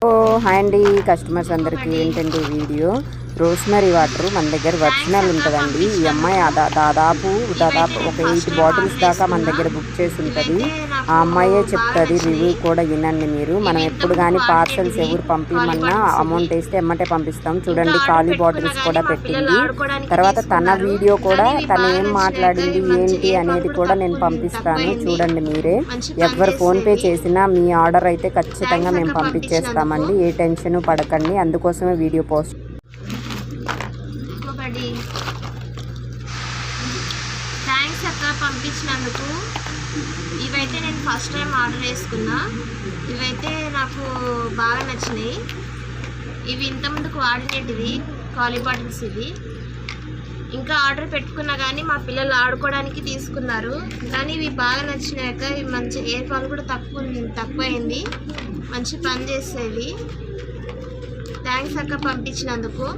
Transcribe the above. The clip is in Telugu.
హాయ్ అండి కస్టమర్స్ అందరికీ ఏంటంటే వీడియో రోస్మెరీ వాటర్ మన దగ్గర ఒరిజినల్ ఉంటుందండి. ఈ అమ్మాయి దాదాపు ఒక 8 బాటిల్స్ దాకా మన దగ్గర బుక్ చేసి ఉంటుంది. ఆ అమ్మాయే చెప్తుంది, రివ్యూ కూడా వినండి మీరు. మనం ఎప్పుడు కానీ పార్సల్స్ ఎవరు పంపించమన్నా అమౌంట్ వేస్తే ఎమ్మటే పంపిస్తాం. చూడండి ఖాళీ బాటిల్స్ కూడా పెట్టింది. తర్వాత తన వీడియో కూడా తను ఏం మాట్లాడింది ఏంటి అనేది కూడా నేను పంపిస్తాను, చూడండి మీరే. ఎవరు ఫోన్పే చేసినా మీ ఆర్డర్ అయితే ఖచ్చితంగా మేము పంపించేస్తామండి, ఏ టెన్షన్ పడకండి. అందుకోసమే వీడియో పోస్ట్. థ్యాంక్స్ అక్క పంపించినందుకు. ఇవైతే నేను ఫస్ట్ టైం ఆర్డర్ చేసుకున్నా. ఇవైతే నాకు బాగా నచ్చినాయి. ఇవి ఇంతకుముందుకు వాడినవి ఖాళీ బాటిల్స్. ఇవి ఇంకా ఆర్డర్ పెట్టుకున్నా కానీ మా పిల్లలు ఆడుకోవడానికి తీసుకున్నారు. కానీ ఇవి బాగా నచ్చినాక ఇవి మంచి ఎయిర్ ఫాల్ కూడా తక్కువైంది, మంచి పని చేసేవి. థ్యాంక్స్ అక్క పంపించినందుకు.